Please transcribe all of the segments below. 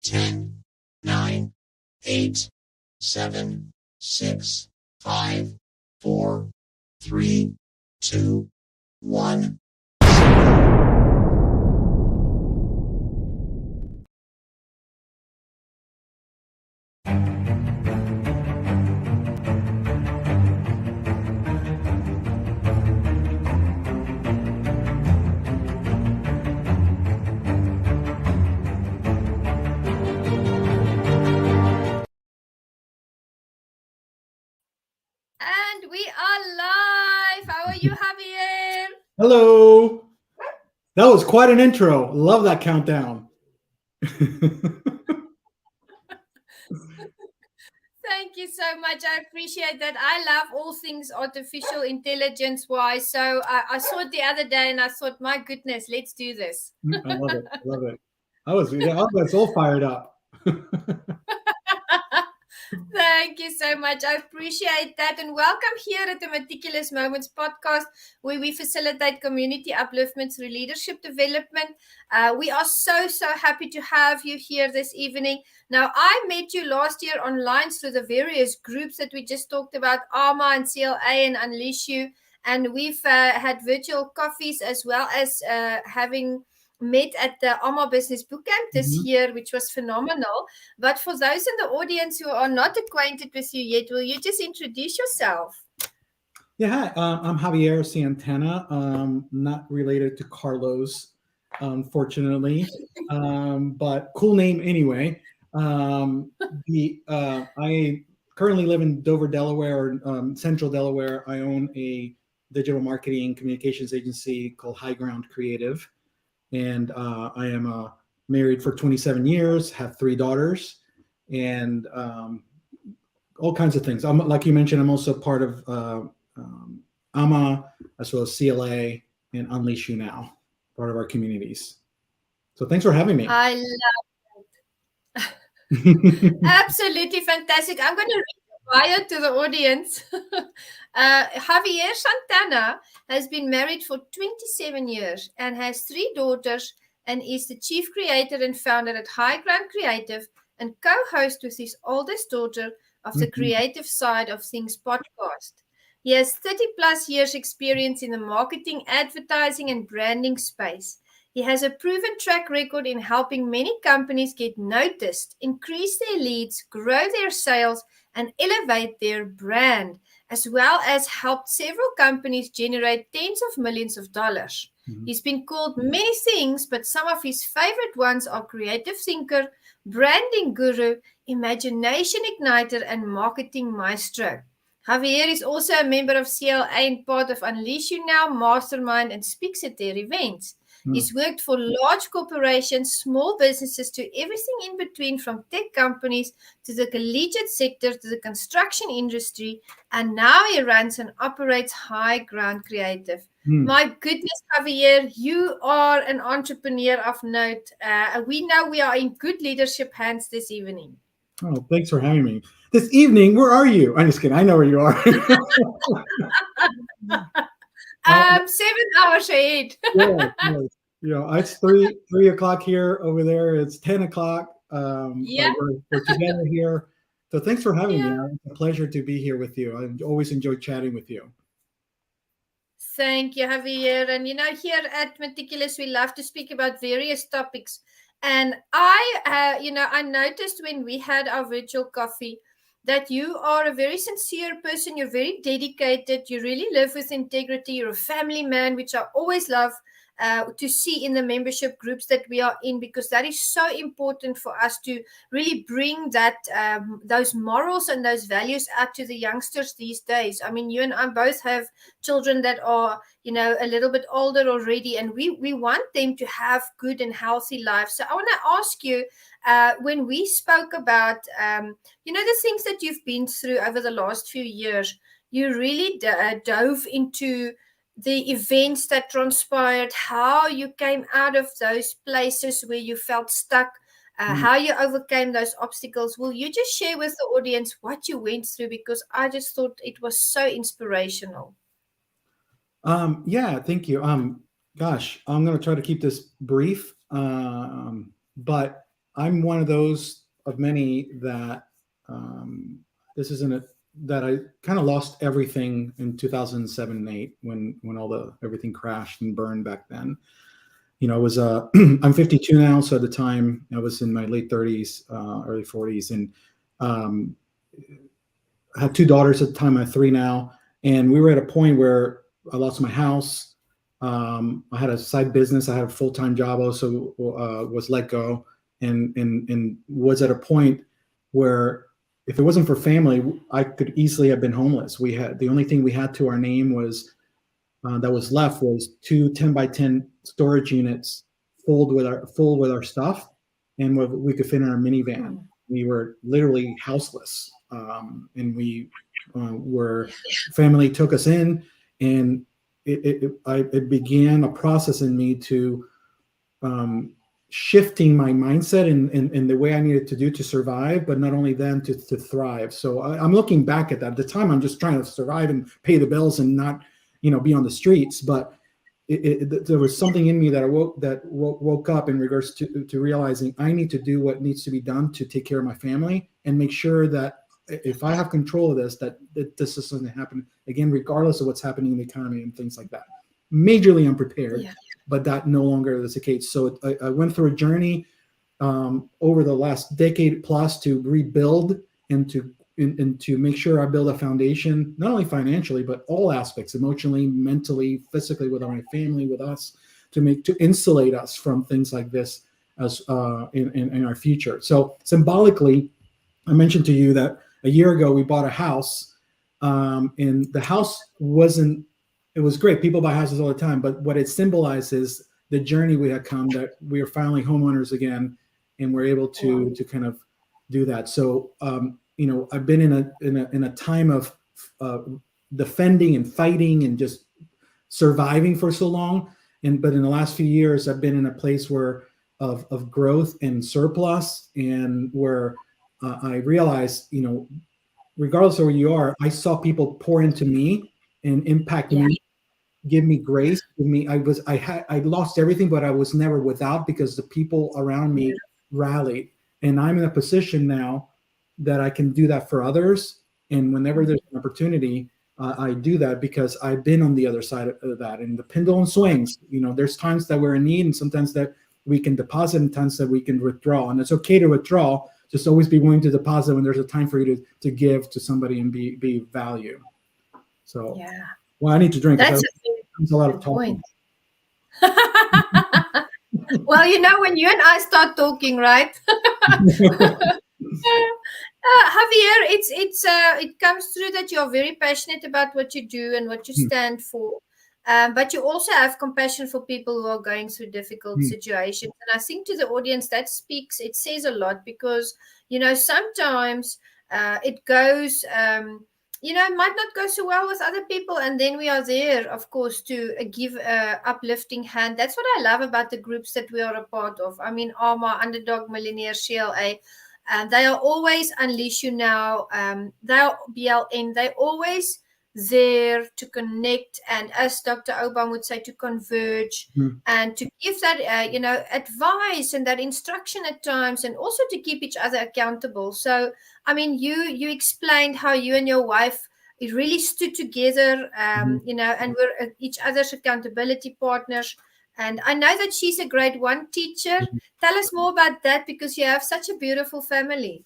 10, 9, 8, 7, 6, 5, 4, 3, 2, 1. And we are live. How are you, Javier? Hello. That was quite an intro. Love that countdown. Thank you so much. I appreciate that. I love all things artificial intelligence wise. So I saw it the other day and I thought, my goodness, let's do this. I love it. I love it. I was all fired up. Thank you so much. I appreciate that. And welcome here at the Meticulous Moments podcast, where we facilitate community upliftment through leadership development. We are so happy to have you here this evening. Now, I met you last year online through the various groups that we just talked about, ARMA and CLA and Unleash You. And we've had virtual coffees as well as having met at the ARMA Business Bootcamp this year, which was phenomenal. But for those in the audience who are not acquainted with you yet, will you just introduce yourself? Yeah, hi. I'm Javier Santana. Not related to Carlos, unfortunately, but cool name anyway. I currently live in Dover, Delaware, Central Delaware. I own a digital marketing communications agency called High Ground Creative. And I am married for 27 years, have 3 daughters, and all kinds of things. Like you mentioned, I'm also part of AMA, as well as CLA and Unleash You Now, part of our communities. So thanks for having me. I love it. Absolutely fantastic. I'm going to read the bio to the audience. Javier Santana has been married for 27 years and has 3 daughters and is the chief creator and founder at High Ground Creative and co-host with his oldest daughter of the Creative Side of Things podcast. He has 30 plus years experience in the marketing, advertising and branding space. He has a proven track record in helping many companies get noticed, increase their leads, grow their sales, and elevate their brand, as well as helped several companies generate tens of millions of dollars. He's been called many things, but some of his favorite ones are creative thinker, branding guru, imagination igniter, and marketing maestro. Javier is also a member of CLA and part of Unleash You Now, Mastermind, and speaks at their events. He's worked for large corporations, small businesses, to everything in between, from tech companies to the collegiate sector to the construction industry. And now he runs and operates High Ground Creative. My goodness, Javier, you are an entrepreneur of note. We know we are in good leadership hands this evening. Oh, thanks for having me. This evening, where are you? I'm just kidding. I know where you are. 7 hours ahead. Yeah. It's 3 o'clock here. Over there, it's 10 o'clock. Yeah. We're together here. So thanks for having me. It's a pleasure to be here with you. I always enjoy chatting with you. Thank you, Javier. And here at Meticulous, we love to speak about various topics. And I noticed when we had our virtual coffee that you are a very sincere person. You're very dedicated. You really live with integrity. You're a family man, which I always love to see in the membership groups that we are in, because that is so important for us to really bring that those morals and those values out to the youngsters these days. I mean, you and I both have children that are a little bit older already, and we want them to have good and healthy lives. So I want to ask you, when we spoke about the things that you've been through over the last few years, you really dove into the events that transpired, how you came out of those places where you felt stuck, how you overcame those obstacles. Will you just share with the audience what you went through? Because I just thought it was so inspirational. Yeah, thank you. Gosh, I'm going to try to keep this brief. But I'm one of those of many that this isn't a that I kind of lost everything in 2007 and 8 when all the everything crashed and burned back then. I was I'm 52 now, so at the time I was in my late 30s, early 40s, and um, I had two daughters at the time. I have three now, and we were at a point where I lost my house. I had a side business. I had a full time job. Also, was let go, and was at a point where if it wasn't for family, I could easily have been homeless. We had the only thing we had to our name was that was left was two 10 by 10 storage units full with our stuff, and what we could fit in our minivan. We were literally houseless, and we were family took us in, and it began a process in me to shifting my mindset and the way I needed to do to survive, but not only then to thrive. So I'm looking back at that. At the time, I'm just trying to survive and pay the bills and not, be on the streets. But there was something in me that woke up in regards to realizing I need to do what needs to be done to take care of my family and make sure that if I have control of this, that this doesn't happen again, regardless of what's happening in the economy and things like that. Majorly unprepared. Yeah. But that no longer is the case. So I went through a journey over the last decade plus to rebuild and to make sure I build a foundation, not only financially, but all aspects, emotionally, mentally, physically, with my family, with us, to insulate us from things like this as in our future. So symbolically, I mentioned to you that a year ago we bought a house, and the house wasn't. It was great. People buy houses all the time, but what it symbolizes the journey we had come, that we are finally homeowners again, and we're able to kind of do that. So, I've been in a time of defending and fighting and just surviving for so long, but in the last few years, I've been in a place where of growth and surplus, and where I realized, regardless of where you are, I saw people pour into me and impact me, give me grace, I lost everything, but I was never without, because the people around me rallied. And I'm in a position now that I can do that for others. And whenever there's an opportunity, I do that, because I've been on the other side of that. And the pendulum swings. There's times that we're in need, and sometimes that we can deposit, and times that we can withdraw. And it's okay to withdraw. Just always be willing to deposit when there's a time for you to give to somebody and be value. So, well, I need to drink. That's a lot of talking. Well, when you and I start talking, right? Javier, it comes through that you're very passionate about what you do and what you stand for. But you also have compassion for people who are going through difficult situations. And I think to the audience it says a lot, because, sometimes it goes, it might not go so well with other people. And then we are there, of course, to give an uplifting hand. That's what I love about the groups that we are a part of. I mean, Alma, Underdog, Millionaire, CLA. They are always Unleash You Now. They are BLM. They're always there to connect, and as Dr. Obam would say, to converge and to give that advice and that instruction at times, and also to keep each other accountable. So I mean, you explained how you and your wife really stood together, and were each other's accountability partners. And I know that she's a grade 1 teacher. Tell us more about that, because you have such a beautiful family.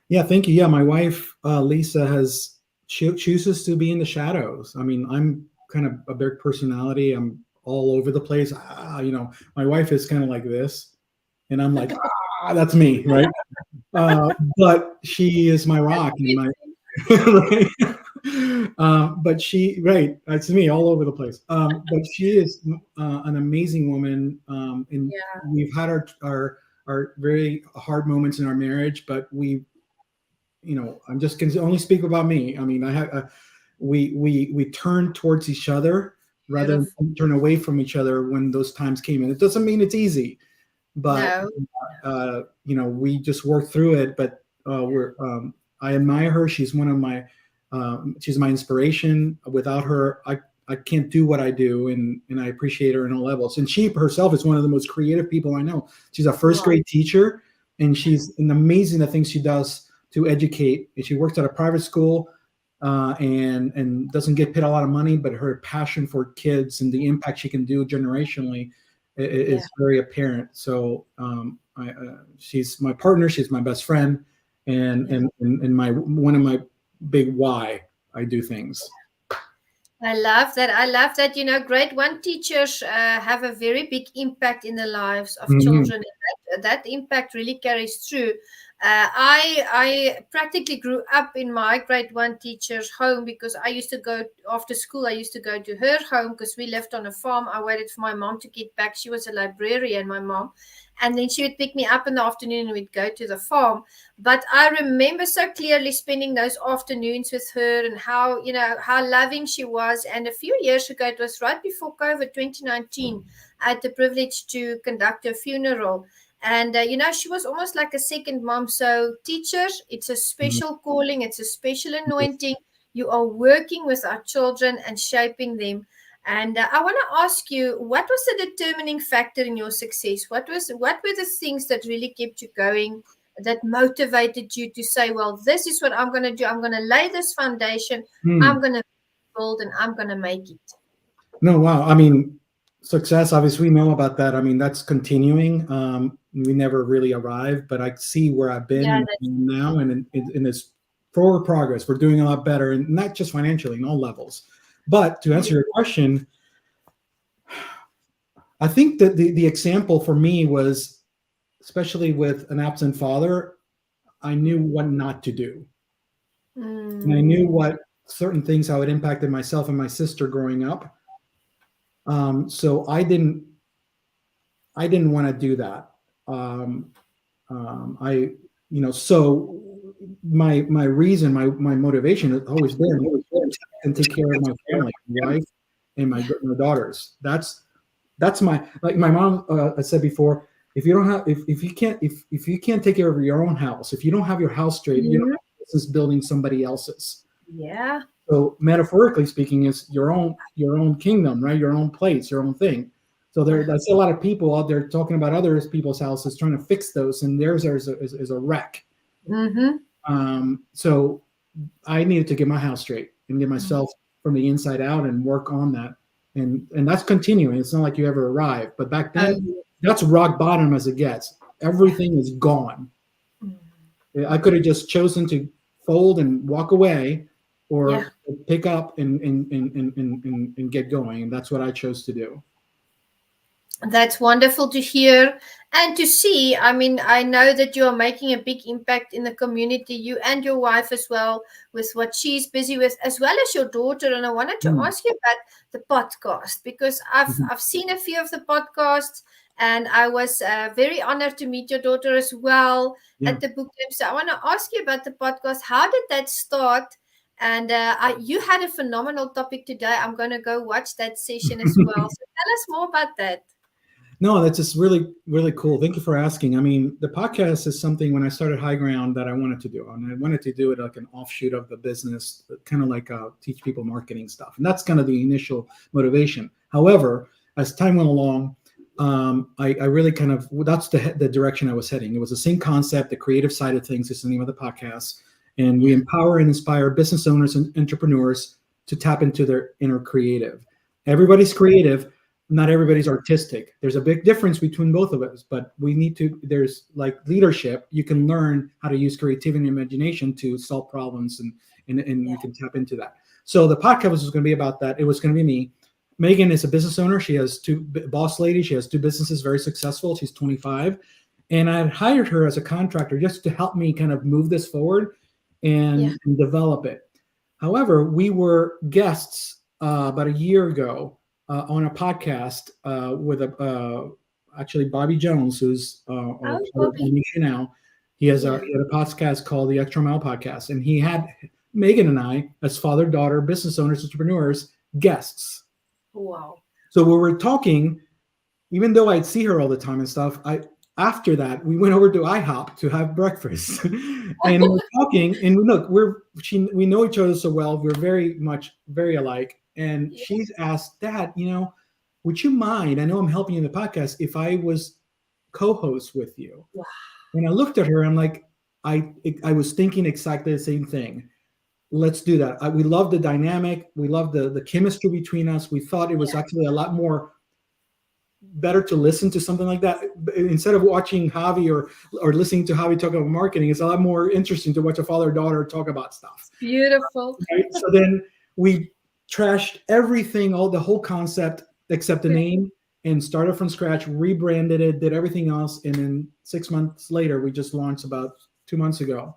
Yeah, thank you. Yeah, my wife Lisa chooses to be in the shadows. I mean, I'm kind of a big personality. I'm all over the place. My wife is kind of like this, and I'm like, that's me, right? But she is my rock, and my right? But it's me all over the place. But she is an amazing woman, and we've had our very hard moments in our marriage, but I'm just going to only speak about me. I mean, we turn towards each other rather than turn away from each other when those times came. And it doesn't mean it's easy, but we just work through it. But I admire her. She's one of my she's my inspiration. Without her, I can't do what I do, and I appreciate her on all levels. And she herself is one of the most creative people I know. She's a first grade teacher. and she's an amazing the things she does to educate. And she works at a private school, and doesn't get paid a lot of money, but her passion for kids and the impact she can do generationally Yeah. is very apparent. So she's my partner, she's my best friend, and Yeah. and my one of my big why I do things. I love that. I love that. Grade one teachers have a very big impact in the lives of Mhm. children. And that impact really carries through. I practically grew up in my grade one teacher's home because I used to go after school. I used to go to her home because we lived on a farm. I waited for my mom to get back. She was a librarian, my mom. And then she would pick me up in the afternoon and we'd go to the farm. But I remember so clearly spending those afternoons with her and how loving she was. And a few years ago, it was right before COVID 2019, I had the privilege to conduct her funeral. And she was almost like a second mom. So teachers, it's a special calling, it's a special anointing. You are working with our children and shaping them. And I want to ask you, what was the determining factor in your success? What were the things that really kept you going, that motivated you to say, well, this is what I'm going to do. I'm going to lay this foundation. Hmm. I'm going to build and I'm going to make it. No, wow. I mean, success, obviously, we know about that. I mean, that's continuing. We never really arrive, but I see where I've been Yeah, and now, and in this forward progress, we're doing a lot better, and not just financially, in all levels. But to answer your question, I think that the example for me was, especially with an absent father, I knew what not to do. And I knew mm, what certain things how it impacted myself and my sister growing up. So I didn't want to do that. Um, I, so my reason, my motivation has always been and take care of my family, my wife, and yeah. my daughters. That's my, like my mom said before. If you don't have, if you can't take care of your own house, if you don't have your house straight, you don't Mhm. have business building somebody else's. Yeah. So metaphorically speaking, is your own kingdom, right? Your own place, your own thing. So Yeah. I see a lot of people out there talking about other people's houses, trying to fix those, and theirs is a wreck. Mm-hmm. So I needed to get my house straight and get myself from the inside out and work on that. And that's continuing. It's not like you ever arrive. But back then, Oh, that's rock bottom as it gets. yeah. Everything is gone. Mm. I could have just chosen to fold and walk away, Yeah. or pick up and get going. And that's what I chose to do. That's wonderful to hear and to see. I mean, I know that you are making a big impact in the community, you and your wife as well, with what she's busy with, as well as your daughter. And I wanted to Mm. ask you about the podcast because Mhm. I've seen a few of the podcasts, and I was very honored to meet your daughter as well Yeah. at the book club. So I want to ask you about the podcast. How did that start? And you had a phenomenal topic today. I'm going to go watch that session as well. So tell us more about that. No, that's just really, really cool. Thank you for asking. I mean, the podcast is something when I started High Ground that I wanted to do. And I wanted to do it like an offshoot of the business, kind of like teach people marketing stuff. And that's kind of the initial motivation. However, as time went along, I really kind of, that's the direction I was heading. It was the same concept, the creative side of things is the name of the podcast. And we empower and inspire business owners and entrepreneurs to tap into their inner creative. Everybody's creative, not everybody's artistic. There's a big difference between both of us, but we need to, there's like leadership. You can learn how to use creativity and imagination to solve problems, and Yeah. you can tap into that. So the podcast was going to be about that. It was going to be me. Megan is a business owner. She has boss lady. She has two businesses, very successful. She's 25. And I had hired her as a contractor just to help me kind of move this forward Yeah. and develop it. However, we were guests about a year ago on a podcast with actually Bobby Jones, who's Oh, part of Bobby. Monisha now. Yeah. He had a podcast called the Extra Mile Podcast, and he had Megan and I, as father daughter business owners, entrepreneurs, guests. Wow. So we were talking, even though I'd see her all the time and stuff. I After that we went over to IHOP to have breakfast, and we're talking. And look, we know each other so well. We're very much very alike. And Yeah. she's asked, Dad, would you mind? I know I'm helping you in the podcast. If I was co-host with you, Wow. And I looked at her. I'm like, I was thinking exactly the same thing. Let's do that. We love the dynamic. We love the chemistry between us. We thought it was actually a lot more better to listen to something like that instead of watching Javi or listening to Javi talk about marketing. It's a lot more interesting to watch a father and daughter talk about stuff. Beautiful. Right? So then we trashed everything, all the whole concept except the name, and started from scratch, rebranded it, did everything else, and then 6 months later, we just launched about 2 months ago,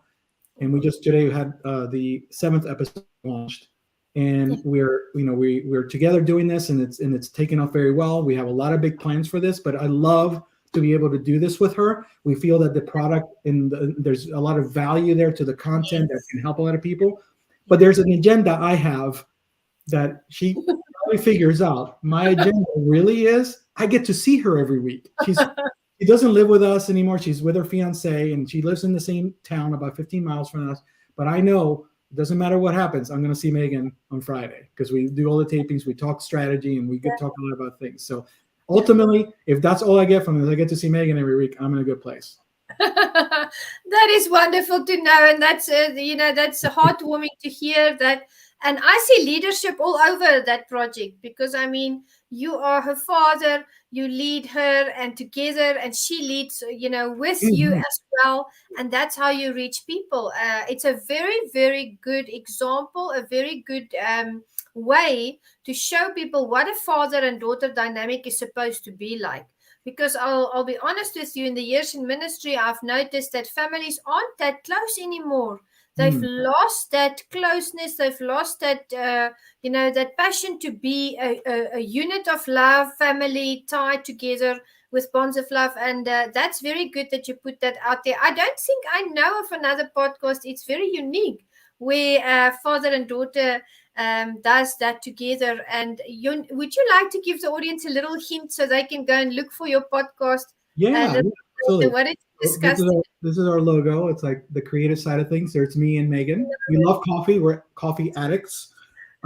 and we just today had the seventh episode launched, and we're together doing this, and it's taken off very well. We have a lot of big plans for this, but I love to be able to do this with her. We feel that the product there's a lot of value there to the content that can help a lot of people, but there's an agenda I have that she probably figures out. My agenda really is I get to see her every week. She doesn't live with us anymore. She's with her fiance, and she lives in the same town about 15 miles from us. But I know it doesn't matter what happens. I'm going to see Megan on Friday because we do all the tapings. We talk strategy, and we get talk a lot about things. So ultimately, if that's all I get from it, I get to see Megan every week. I'm in a good place. That is wonderful to know, and that's that's heartwarming to hear that. And I see leadership all over that project because I mean, you are her father, you lead her, and together, and she leads, with you as well, and that's how you reach people. It's a very, very good example, a very good way to show people what a father and daughter dynamic is supposed to be like. Because I'll be honest with you, in the years in ministry, I've noticed that families aren't that close anymore. They've lost that closeness. They've lost that, that passion to be a unit of love, family tied together with bonds of love. And that's very good that you put that out there. I don't think I know of another podcast. It's very unique where father and daughter does that together. And would you like to give the audience a little hint so they can go and look for your podcast? Yeah, absolutely. What did you discuss? This is our logo. It's like the creative side of things. There's me and Megan. We love coffee. We're coffee addicts.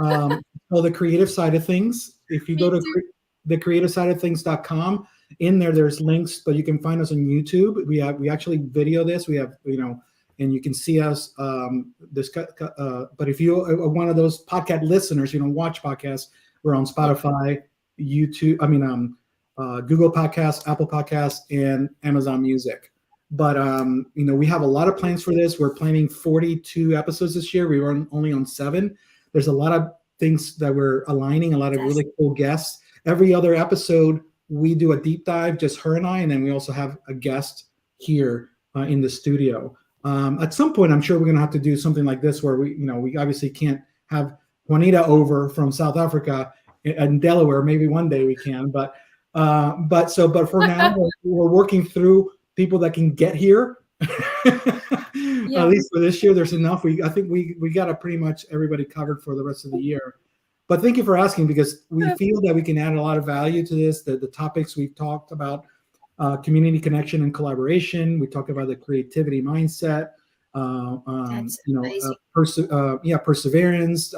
So the creative side of things. If you go to thecreativesideofthings.com, in there's links, but you can find us on YouTube. We actually video this. We have and you can see us. But if you are one of those podcast listeners, you don't watch podcasts. We're on Spotify, YouTube. Google Podcasts, Apple Podcasts, and Amazon Music. But we have a lot of plans for this. We're planning 42 episodes this year. We were only on 7. There's a lot of things that we're aligning, a lot of really cool guests. Every other episode, we do a deep dive, just her and I, and then we also have a guest here in the studio. At some point, I'm sure we're going to have to do something like this where we obviously can't have Juanita over from South Africa and Delaware. Maybe one day we can, but for now, we're working through people that can get here. At least for this year, there's enough. I think we got pretty much everybody covered for the rest of the year. But thank you for asking, because we feel that we can add a lot of value to this. The topics we've talked about, community connection and collaboration. We talk about the creativity mindset. Perseverance.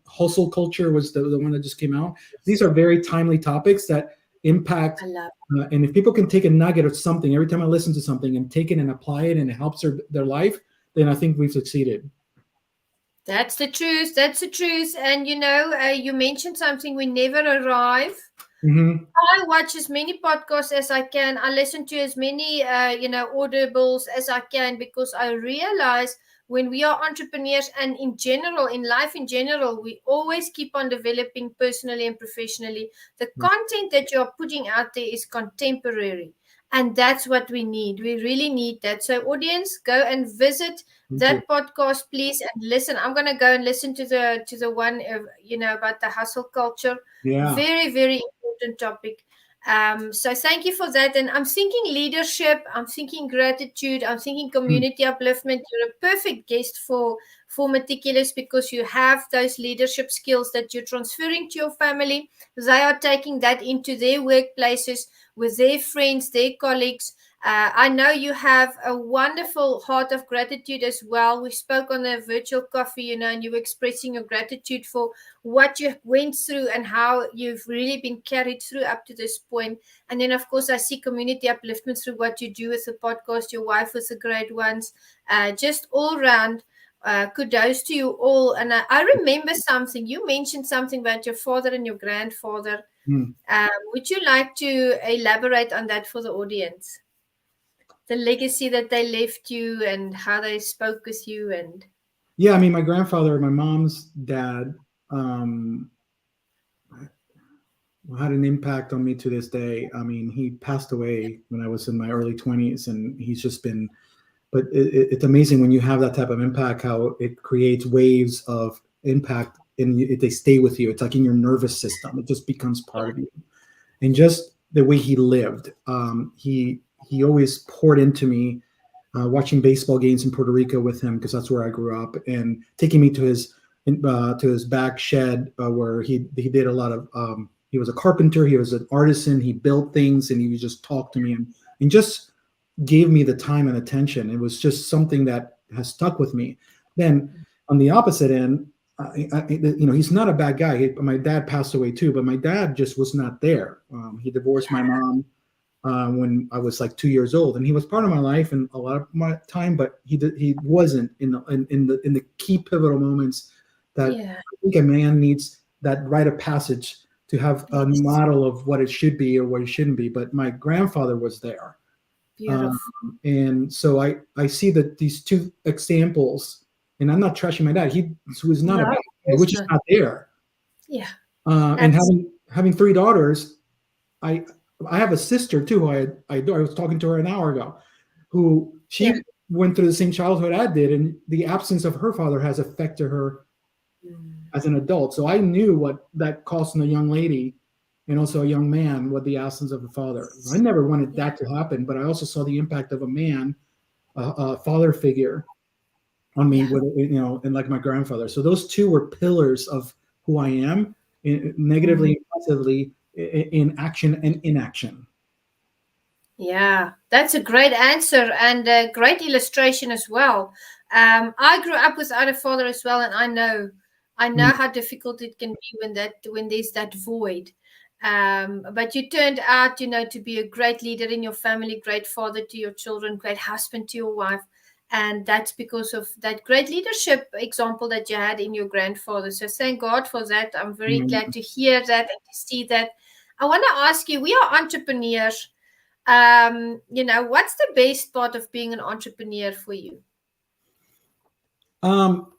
Hustle culture was the one that just came out. These are very timely topics that impact. And if people can take a nugget of something every time I listen to something and take it and apply it and it helps their life, then I think we've succeeded. That's the truth. That's the truth. And you mentioned something: we never arrive. I watch as many podcasts as I can. I listen to as many audibles as I can, because I realize when we are entrepreneurs and in general, in life in general, we always keep on developing personally and professionally. The content that you're putting out there is contemporary. And that's what we need. We really need that. So audience, go and visit that podcast, please, and listen. I'm going to go and listen to the one, about the hustle culture. Yeah. Very, very important topic. So thank you for that. And I'm thinking leadership, I'm thinking gratitude, I'm thinking community upliftment. You're a perfect guest for Meticulous, because you have those leadership skills that you're transferring to your family. They are taking that into their workplaces with their friends, their colleagues. I know you have a wonderful heart of gratitude as well. We spoke on a virtual coffee, and you were expressing your gratitude for what you went through and how you've really been carried through up to this point. And then, of course, I see community upliftment through what you do with the podcast. Your wife was a great one. Just all round. Kudos to you all. And I remember something. You mentioned something about your father and your grandfather. Mm. Would you like to elaborate on that for the audience? The legacy that they left you and how they spoke with you and Yeah, I mean, my grandfather, my mom's dad, um, had an impact on me to this day. I mean, he passed away when I was in my early 20s, and he's just been. But it's amazing when you have that type of impact, how it creates waves of impact, and they stay with you. It's like in your nervous system; it just becomes part of you. And just the way he lived, he always poured into me. Watching baseball games in Puerto Rico with him because that's where I grew up, and taking me to his back shed where he did a lot of. He was a carpenter. He was an artisan. He built things, and he would just talk to me and just gave me the time and attention. It was just something that has stuck with me. Then on the opposite end, he's not a bad guy. My dad passed away too, but my dad just was not there. He divorced my mom when I was like 2 years old, and he was part of my life and a lot of my time, but he wasn't in the key pivotal moments that yeah, I think a man needs that rite of passage to have a yes, model of what it should be or what it shouldn't be. But my grandfather was there. Um, beautiful. and so I see that these two examples, and I'm not trashing my dad. He was not a No, bad of guy. He course was just not. not there. Yeah, And absolutely. having three daughters, I I have a sister too who I adore. I was talking to her an hour ago, who Yeah. she went through the same childhood I did, and the absence of her father has affected her Mm, as an adult. So I knew what that cost in a young lady and also a young man with the absence of a father. I never wanted yeah, that to happen, but I also saw the impact of a man, a father figure on me yeah, with and like my grandfather. So those two were pillars of who I am, negatively mm, and positively, in action and inaction. yeah. That's a great answer and a great illustration as well. I grew up without a father as well, and I know Mm, how difficult it can be when there's that void. But you turned out, to be a great leader in your family, great father to your children, great husband to your wife. And that's because of that great leadership example that you had in your grandfather. So thank God for that. I'm very glad mm. to hear that and to see that. I want to ask you, we are entrepreneurs. What's the best part of being an entrepreneur for you? Um,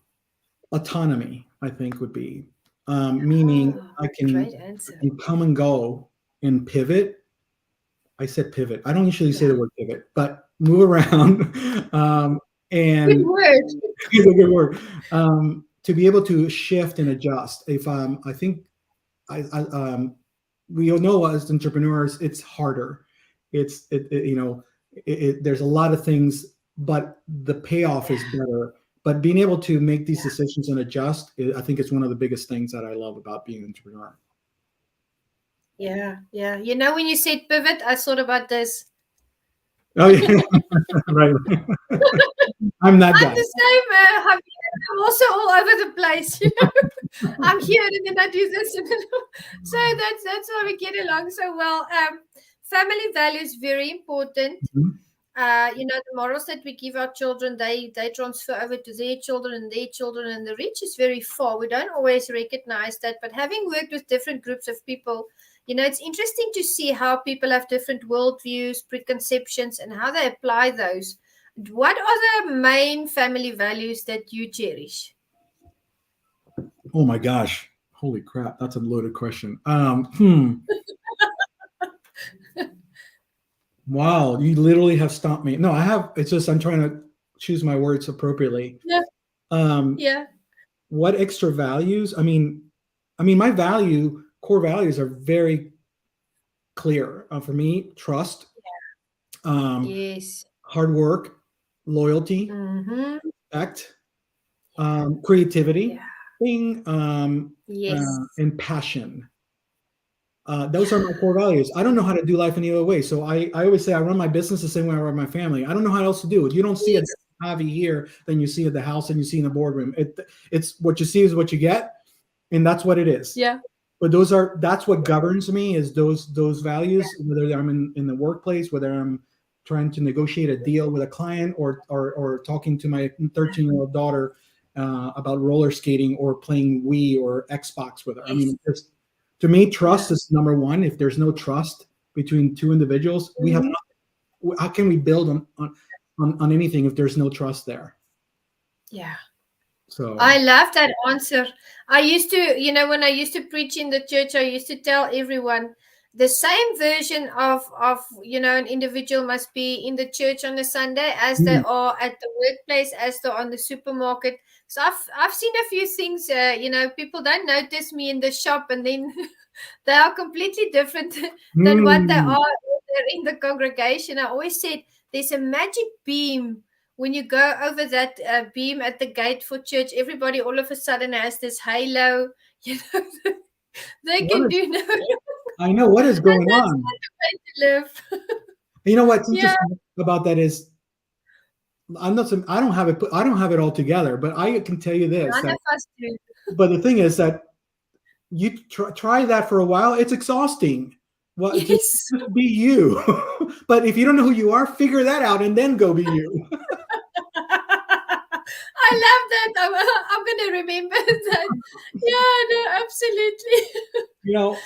Autonomy, I think, would be meaning Oh, I can, great answer. come and go and pivot. I said pivot. I don't usually say Yeah. the word pivot, but move around. Good And word. is a good word. To be able to shift and adjust. If I think we all know as entrepreneurs, it's harder. There's a lot of things, but the payoff is better. But being able to make these decisions and adjust, I think it's one of the biggest things that I love about being an entrepreneur. Yeah, yeah. When you said pivot, I thought about this. Oh yeah, right. I'm that I'm guy. the same. Javier. I'm also all over the place. I'm here and then I do this, and then, so that's why we get along so well. Family values very important. Mhm. The morals that we give our children, they transfer over to their children and their children, and the reach is very far. We don't always recognize that, but having worked with different groups of people, it's interesting to see how people have different worldviews, preconceptions, and how they apply those. What are the main family values that you cherish? Oh my gosh. Holy crap, that's a loaded question. Wow, you literally have stumped me. No, I have. It's just I'm trying to choose my words appropriately. Yeah, Um, yeah, what extra values? I mean, my core values are very clear. For me, trust, um, yes, hard work, loyalty, mm-hmm. respect, creativity, Yeah, being yes, and passion. Those are my core values. I don't know how to do life any other way. So I always say I run my business the same way I run my family. I don't know how else to do it. You don't see a Yes. Javi here than you see at the house and you see in the boardroom. It's what you see is what you get, and that's what it is. Yeah. But that's what governs me is those values, whether I'm in the workplace, whether I'm trying to negotiate a deal with a client or talking to my 13-year-old daughter about roller skating or playing Wii or Xbox with her. I Yes. mean, to me, Yeah. trust is number one. If there's no trust between two individuals, we have Mhm. how can we build on anything if there's no trust there? Yeah. So I love that answer. I used to, when I used to preach in the church, I used to tell everyone the same version of an individual must be in the church on a Sunday as they mm, are at the workplace, as they are on the supermarket. So I've seen a few things. People don't notice me in the shop, and then they are completely different than what they are mm, when they're in the congregation. I always said there's a magic beam when you go over that beam at the gate for church. Everybody all of a sudden has this halo. You know, they what can is do no, and I know what is going that's on. not the way to live. You know what's Yeah, interesting about that is I don't have it. I don't have it all together, but I can tell you this. none That, of us do. but the thing is that you try that for a while. It's exhausting. Well, Yes. just be you. But if you don't know who you are, figure that out and then go be you. I love that. I'm going to remember that. Yeah, no, absolutely.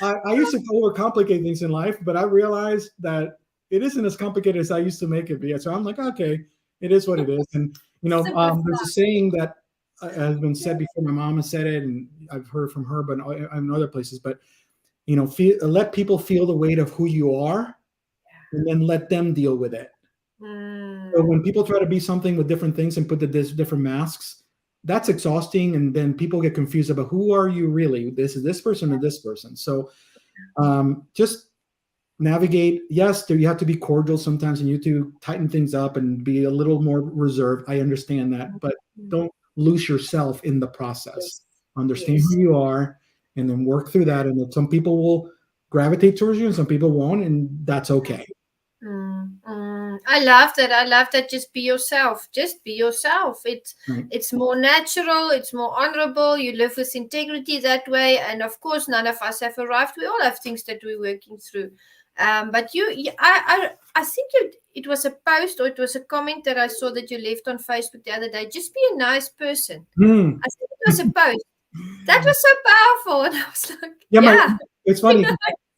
I used to overcomplicate things in life, but I realized that it isn't as complicated as I used to make it be. So I'm like, okay, it is what it is. And there's a Simplify. saying that has been said before. My mom has said it, and I've heard from her, but in other places. But let people feel the weight of who you are, and then let them deal with it. So Mm, when people try to be something with different things and put different masks, that's exhausting, and then people get confused about who are you really. This is this person or this person. So just navigate. Yes, you have to be cordial sometimes, and you have to tighten things up and be a little more reserved. I understand that, but mm, don't lose yourself in the process. yes. Understand Yes. who you are, and then work through that. And that some people will gravitate towards you, and some people won't, and that's okay. I love that. I love that. Just be yourself. Just be yourself. It's Right. it's more natural. It's more honorable. You live with integrity that way. And of course, none of us have arrived. We all have things that we're working through. But I think it was a post or it was a comment that I saw that you left on Facebook the other day. Just be a nice person. Hmm. I think it was a post. That was so powerful. And I was like, Yeah, yeah, it's funny.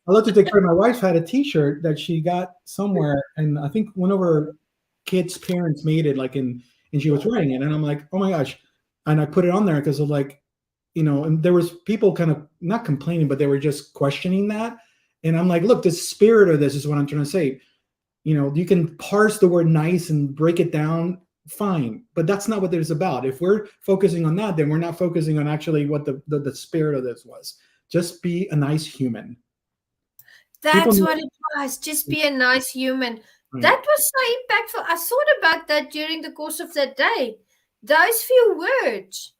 I love to take credit. My wife had a T-shirt that she got somewhere, and I think one of her kids' parents made it, and she was wearing it, and I'm like, oh my gosh, and I put it on there because of and there was people kind of not complaining, but they were just questioning that, and I'm like, look, the spirit of this is what I'm trying to say. You can parse the word nice and break it down, fine, but that's not what it's about. If we're focusing on that, then we're not focusing on actually what the spirit of this was. Just be a nice human. People that's know, what it was. Just be a nice human. right? That was so impactful. I thought about that during the course of that day. Those few words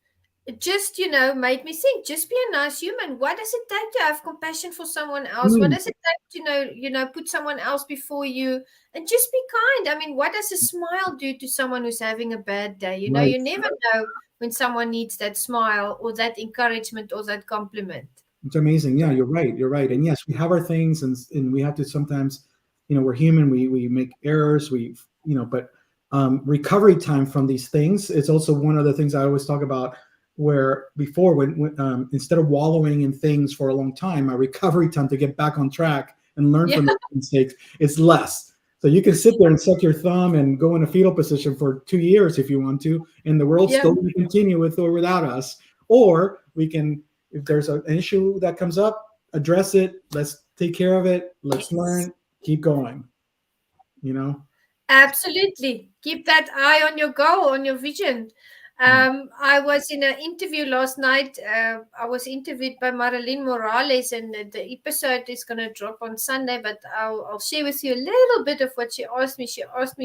it just, made me think, just be a nice human. What does it take to have compassion for someone else? What Mm, does it take to put someone else before you and just be kind? I mean, what does a smile do to someone who's having a bad day? right. You never know when someone needs that smile or that encouragement or that compliment. It's amazing. Yeah, you're right. You're right. And yes, we have our things, and we have to sometimes, we're human. We make errors. But recovery time from these things is also one of the things I always talk about. Where before, when instead of wallowing in things for a long time, my recovery time to get back on track and learn Yeah. from those mistakes is less. So you can sit there and suck your thumb and go in a fetal position for 2 years if you want to, and the world's Yeah. still going to continue with or without us. Or we can, if there's an issue that comes up, address it. Let's take care of it. Let's Yes. learn. Keep going. You know. Absolutely. Keep that eye on your goal, on your vision. Right. I was in an interview last night. I was interviewed by Marilyn Morales, and the episode is going to drop on Sunday, but I'll share with you a little bit of what she asked me. She asked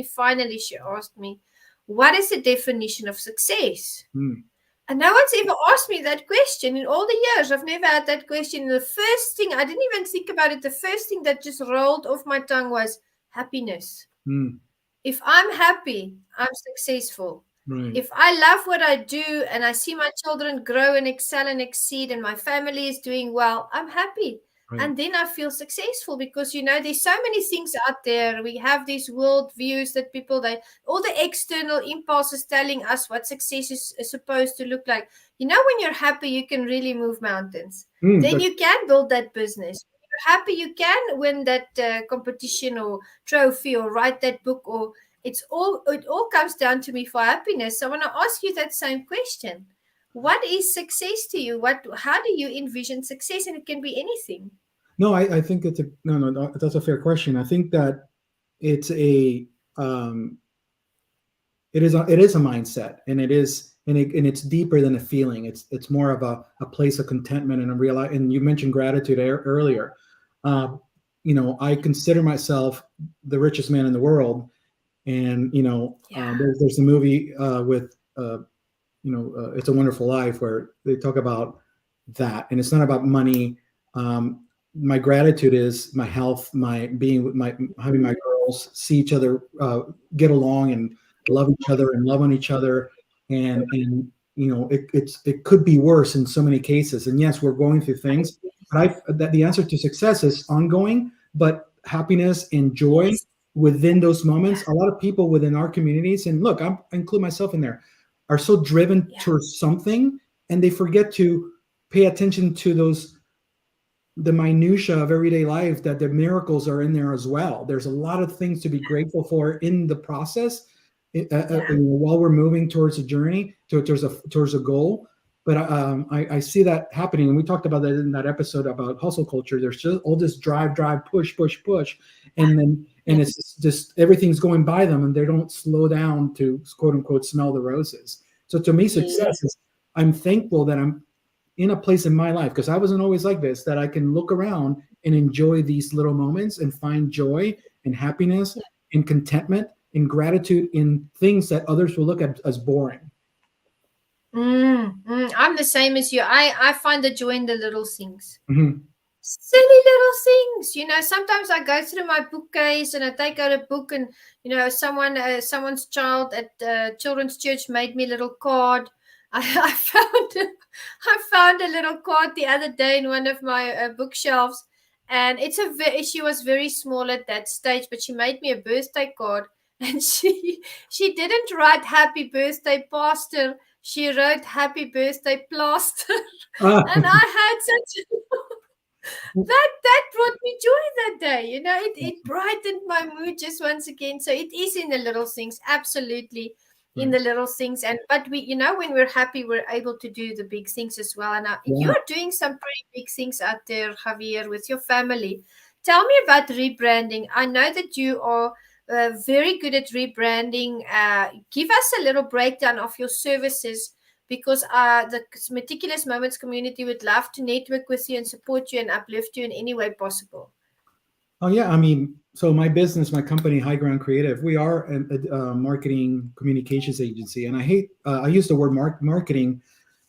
me, what is the definition of success? Mm. And no one's ever asked me that question in all the years. I've never had that question. The first thing, I didn't even think about it. The first thing that just rolled off my tongue was happiness. Mm, If I'm happy, I'm successful. right. If I love what I do and I see my children grow and excel and exceed and my family is doing well, I'm happy. Right. And then I feel successful because, there's so many things out there. We have these world views that all the external impulses telling us what success is supposed to look like. When you're happy, you can really move mountains. Then But you can build that business. When you're happy, you can win that competition or trophy or write that book, or it all comes down to me for happiness. So I want to ask you that same question. What is success to you? How do you envision success? And it can be anything. no, I think it's a no, no, no, that's a fair question. I think that it's a um, it is a mindset, and it's deeper than a feeling. It's more of a place of contentment and a real. And you mentioned gratitude earlier. I consider myself the richest man in the world, and Yeah. there's a movie with It's a Wonderful Life, where they talk about that, and it's not about money. My gratitude is my health, my being with my having my girls see each other, get along, and love each other, and love on each other, and it could be worse in so many cases. And yes, we're going through things, but that the answer to success is ongoing, but happiness and joy within those Yeah. moments. A lot of people within our communities, and look, I include myself in there, are so driven Yeah. towards something, and they forget to pay attention to the minutia of everyday life, that the miracles are in there as well. There's a lot of things to be grateful for in the process, Yeah. while we're moving towards a journey, towards a goal. But I see that happening, and we talked about that in that episode about hustle culture. There's just all this drive, push, push, push, and Yeah. it's just everything's going by them, and they don't slow down to quote unquote smell the roses. So to me, Yeah. success is, I'm thankful that I'm in a place in my life, because I wasn't always like this, that I can look around and enjoy these little moments and find joy and happiness and contentment and gratitude in things that others will look at as boring. I'm the same as you. I find the joy in the little things. Mhm. Silly little things. Sometimes I go through my bookcase and I take out a book, and someone's child at children's church made me a little card. I found a little card the other day in one of my bookshelves, and she was very small at that stage, but she made me a birthday card, and she didn't write happy birthday pastor. She wrote happy birthday plaster. Ah, And I had such that brought me joy that day. It brightened my mood just once again. So it is in the little things, absolutely in right. the little things. And but when we're happy, we're able to do the big things as well. And Yeah. you're doing some pretty big things out there, Javier, with your family. Tell me about rebranding. I know that you are very good at rebranding. Give us a little breakdown of your services, because the Meticulous Moments community would love to network with you and support you and uplift you in any way possible. Oh yeah, I mean, so my business, my company, High Ground Creative, we are a marketing communications agency, and I use the word marketing,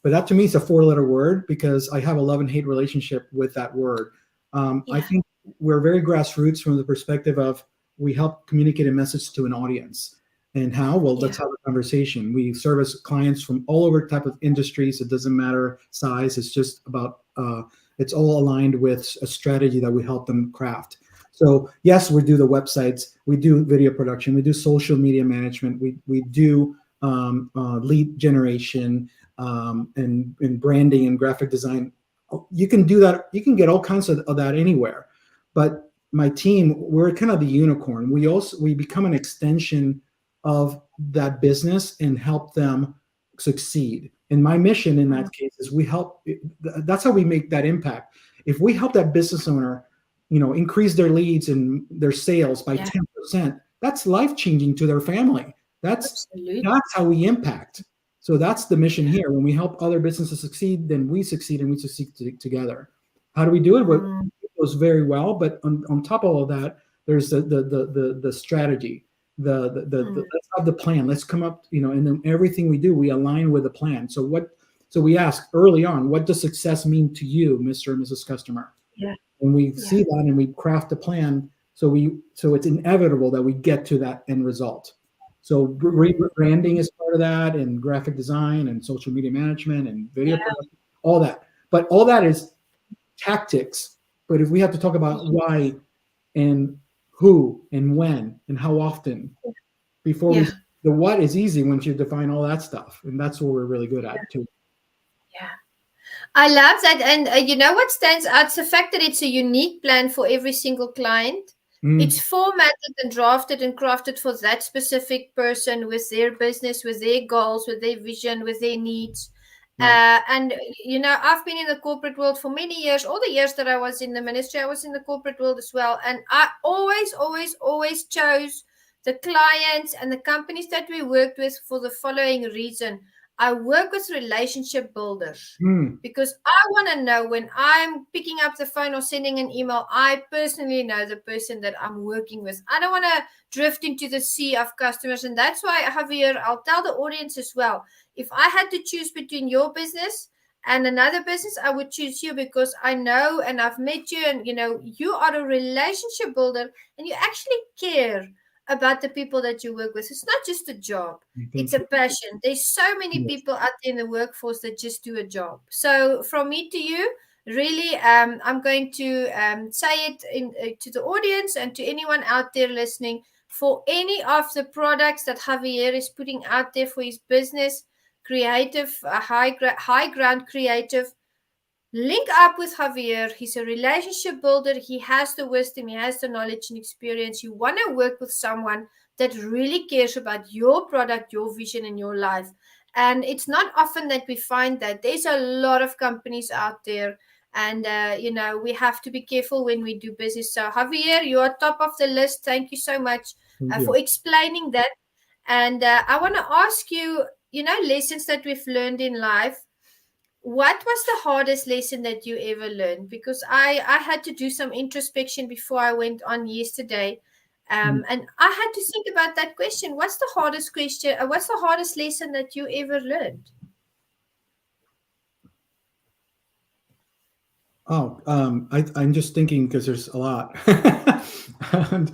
but that to me is a four-letter word, because I have a love and hate relationship with that word. I Yeah. think we're very grassroots from the perspective of, we help communicate a message to an audience. And how? Well, let's Yeah. have a conversation. We service clients from all over type of industries. It doesn't matter size. It's just about it's all aligned with a strategy that we help them craft. So yes, we do the websites, we do video production, we do social media management, we do lead generation, and branding and graphic design. You can do that. You can get all kinds of that anywhere. But my team, we're kind of the unicorn. We become an extension of that business and help them succeed. And my mission in Mm. that case is we help. That's how we make that impact. If we help that business owner, increase their leads and their sales by Yeah. 10%, that's life changing to their family. That's Absolutely. that's how we impact. So that's the mission Yeah. here. When we help other businesses succeed, then we succeed, and we succeed together. How do we do it? Well, Mm. it goes very well, but on top of all that, there's the strategy. Let's have the plan. Let's come up, and then everything we do, we align with the plan. So So we ask early on, what does success mean to you, Mr. and Mrs. Customer? Yeah. And we Yeah. see that and we craft a plan. So it's inevitable that we get to that end result. So branding is part of that, and graphic design and social media management and video production, all that. But all that is tactics. But if we have to talk about why and who and when and how often before we, the what is easy once you define all that stuff. And that's what we're really good at too. Yeah. I love that. And you know what stands out? It's the fact that it's a unique plan for every single client. It's formatted and drafted and crafted for that specific person with their business, with their goals, with their vision, with their needs. Right. And, you know, I've been in the corporate world for many years. All the years that I was in the ministry, I was in the corporate world as well. And I always chose the clients and the companies that we worked with for the following reason. I work with relationship builders because I want to know when I'm picking up the phone or sending an email, I personally know the person that I'm working with. I don't want to drift into the sea of customers. And that's why, Javier, I'll tell the audience as well. If I had to choose between your business and another business, I would choose you because I know and I've met you and, you know, you are a relationship builder and you actually care about the people that you work with. It's not just a job. It's a passion. There's so many people out there in the workforce that just do a job. So from me to you, really, I'm going to say it to the audience and to anyone out there listening, for any of the products that Javier is putting out there for his business, creative, high ground creative, link up with Javier. He's a relationship builder. He has the wisdom, he has the knowledge and experience. You want to work with someone that really cares about your product, your vision, and your life. And it's not often that we find that. There's a lot of companies out there. And, you know, we have to be careful when we do business. So, Javier, you are top of the list. Thank you so much for explaining that. And I want to ask you, you know, lessons that we've learned in life. What was the hardest lesson that you ever learned? Because I had to do some introspection before I went on yesterday. And I had to think about that question. What's the hardest question? What's the hardest lesson that you ever learned? Oh, I'm just thinking because there's a lot. And,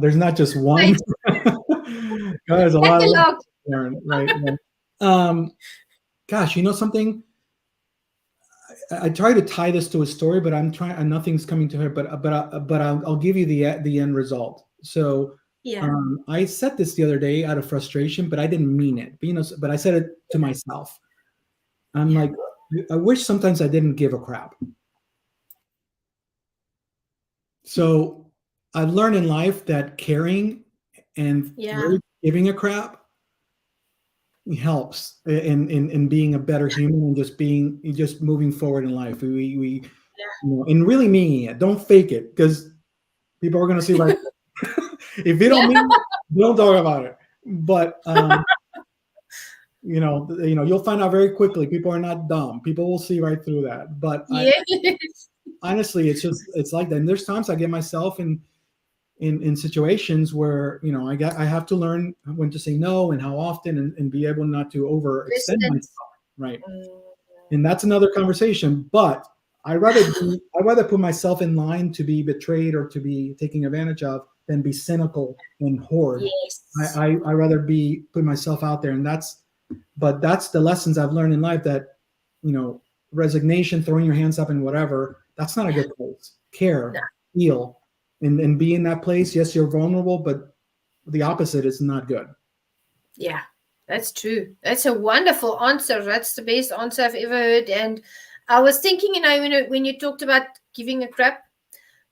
there's not just one. There's a lot of them, right? Gosh, you know something? I try to tie this to a story, but I'm trying, and nothing's coming to her. But I'll give you the end result. So I said this the other day out of frustration, but I didn't mean it. But, you know, but I said it to myself. I'm like, I wish sometimes I didn't give a crap. So I've learned in life that caring and really giving a crap helps in being a better human and just moving forward in life. We you know, and really meaning it. Don't fake it, because people are going to see right. If you don't mean it, don't talk about it. But you know, you'll find out very quickly. People are not dumb. People will see right through that. But honestly, it's like that. And there's times I get myself in situations where, you know, I have to learn when to say no and how often, and be able not to overextend myself, right? And that's another conversation. But I rather put myself in line to be betrayed or to be taken advantage of than be cynical and hoard. I rather put myself out there, and that's the lessons I've learned in life, that, you know, resignation, throwing your hands up and whatever, that's not a good place. Care, feel, and be in that place. Yes, you're vulnerable, but the opposite is not good. Yeah, that's true. That's a wonderful answer. That's the best answer I've ever heard. And I was thinking, you know, when you talked about giving a crap,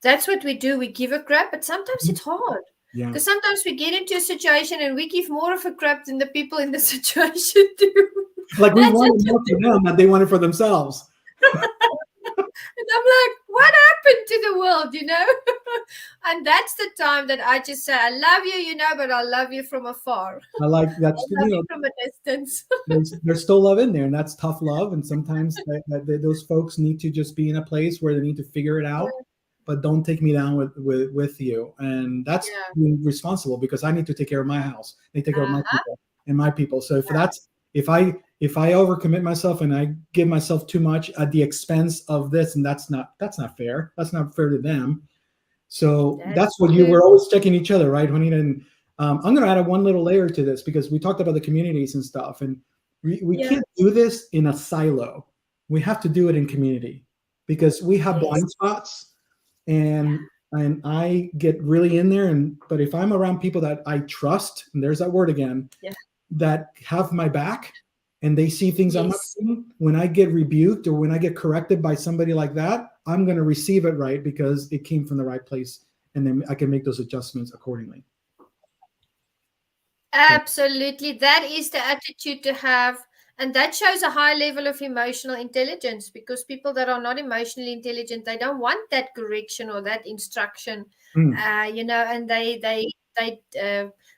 that's what we do. We give a crap, but sometimes it's hard. Yeah. Because sometimes we get into a situation and we give more of a crap than the people in the situation do. Like we want more for them than they want it for themselves. And I'm like, what happened to the world, you know? And that's the time that I just say, I love you, you know, but I love you from afar. I like that. I love you from a distance. there's still love in there, and that's tough love. And sometimes those folks need to just be in a place where they need to figure it out. But don't take me down with you. And that's being responsible, because I need to take care of my house. I need to take care of my people and my people. So if if I overcommit myself and I give myself too much at the expense of this, and that's not fair. That's not fair to them. So that's what we're always checking each other, right, Juanita? And I'm going to add one little layer to this, because we talked about the communities and stuff, and we can't do this in a silo. We have to do it in community, because we have blind spots, and I get really in there. But if I'm around people that I trust, and there's that word again, that have my back, and they see things I'm not seeing, when I get rebuked or when I get corrected by somebody like that, I'm going to receive it right, because it came from the right place, and then I can make those adjustments accordingly. Absolutely. That is the attitude to have. And that shows a high level of emotional intelligence, because people that are not emotionally intelligent, they don't want that correction or that instruction, and they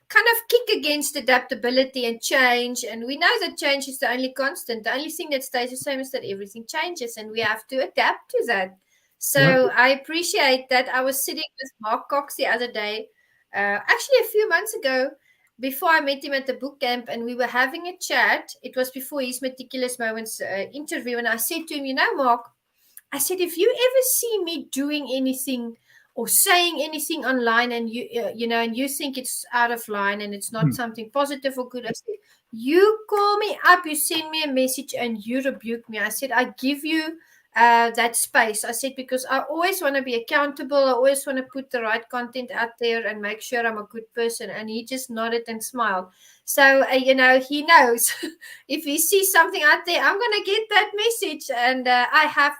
kind of kick against adaptability and change. And we know that change is the only constant. The only thing that stays the same is that everything changes, and we have to adapt to that. So I appreciate that. I was sitting with Mark Cox the other day, actually a few months ago, before I met him at the boot camp, and we were having a chat. It was before his Meticulous Moments interview. And I said to him, Mark, I said, if you ever see me doing anything or saying anything online, and and you think it's out of line and it's not something positive or good, I said, you call me up, you send me a message, and you rebuke me. I said, I give you that space. I said, because I always want to be accountable. I always want to put the right content out there and make sure I'm a good person. And he just nodded and smiled. So, he knows if he sees something out there, I'm going to get that message. And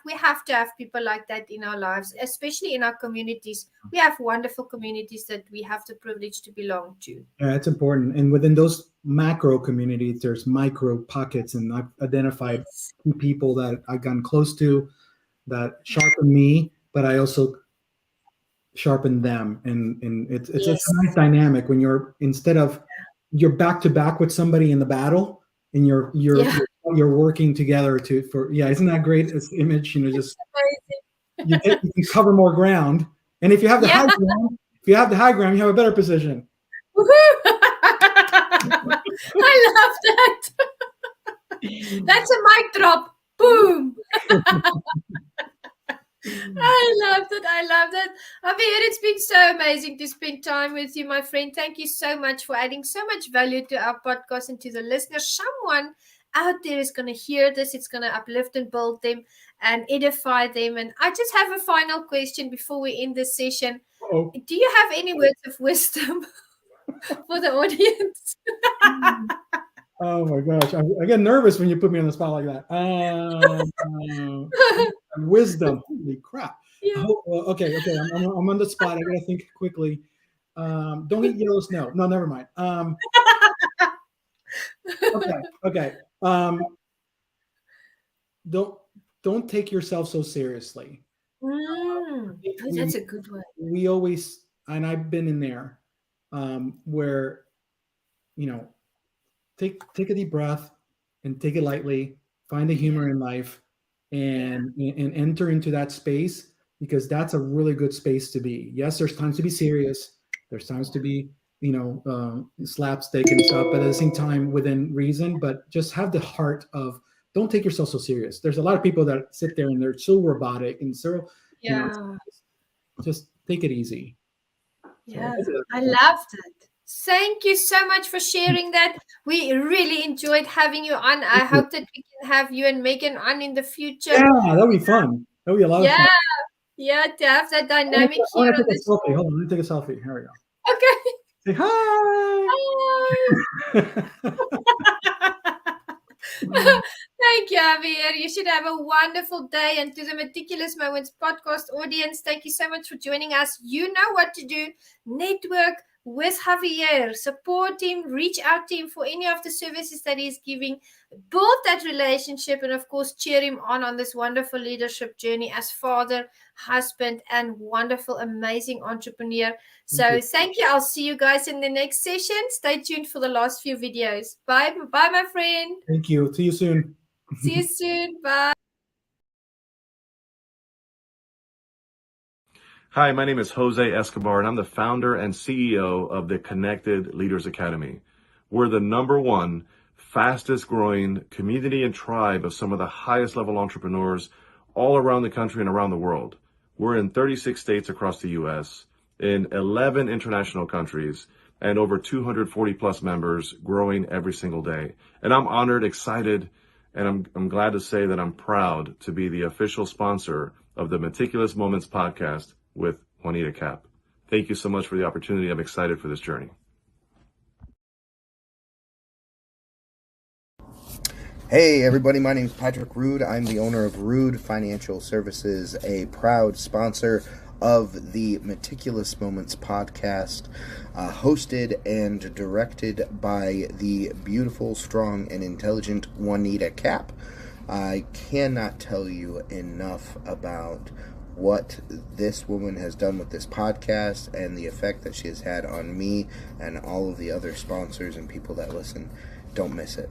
we have to have people like that in our lives, especially in our communities. We have wonderful communities that we have the privilege to belong to. Yeah, it's important. And within those macro communities, there's micro pockets. And I've identified people that I've gotten close to that sharpen me, but I also sharpen them. And it's a nice dynamic when you're back to back with somebody in the battle, and you're working together isn't that great? This image, just you can cover more ground. And if you have the high ground, you have a better position. I love that. That's a mic drop. Boom. I love that. Javier, it's been so amazing to spend time with you, my friend. Thank you so much for adding so much value to our podcast and to the listeners. Someone out there is going to hear this. It's going to uplift and build them and edify them. And I just have a final question before we end this session. Uh-oh. Do you have any words of wisdom for the audience? Oh my gosh, I get nervous when you put me on the spot like that. Wisdom, holy crap! Yeah. Okay, I'm on the spot. I gotta think quickly. Don't eat yellow snow. No, never mind. Okay. Don't take yourself so seriously. That's a good one. We always, and I've been in there, where take a deep breath and take it lightly. Find the humor in life, and enter into that space, because that's a really good space to be. Yes, there's times to be serious. There's times to be slapstick and stuff, but at the same time within reason. But just have the heart of, don't take yourself so serious. There's a lot of people that sit there and they're so robotic and so just take it easy. Yeah, I love that. Thank you so much for sharing that. We really enjoyed having you on. I hope that we can have you and Megan on in the future. Yeah, that'll be fun. That'll be a lot of fun. Yeah, to have that dynamic I want to take a selfie. Hold on, let me take a selfie. Here we go. Okay. Say hi. Thank you, Javier. You should have a wonderful day. And to the Meticulous Moments podcast audience, thank you so much for joining us. You know what to do. Network with Javier. Support him. Reach out to him for any of the services that he's giving. Build that relationship, and of course, cheer him on this wonderful leadership journey as father, husband, and wonderful, amazing entrepreneur. So thank you. I'll see you guys in the next session. Stay tuned for the last few videos. Bye, my friend. Thank you. See you soon. See you soon. Bye. Hi, my name is Jose Escobar, and I'm the founder and CEO of the Connected Leaders Academy. We're the #1 fastest growing community and tribe of some of the highest level entrepreneurs all around the country and around the world. We're in 36 states across the US, in 11 international countries, and over 240 plus members, growing every single day. And I'm honored, excited, and I'm glad to say that I'm proud to be the official sponsor of the Meticulous Moments podcast with Juanita Kapp. Thank you so much for the opportunity. I'm excited for this journey. Hey everybody, my name is Patrick Rude. I'm the owner of Rude Financial Services, a proud sponsor of the Meticulous Moments podcast, hosted and directed by the beautiful, strong, and intelligent Juanita Kapp. I cannot tell you enough about what this woman has done with this podcast and the effect that she has had on me and all of the other sponsors and people that listen. Don't miss it.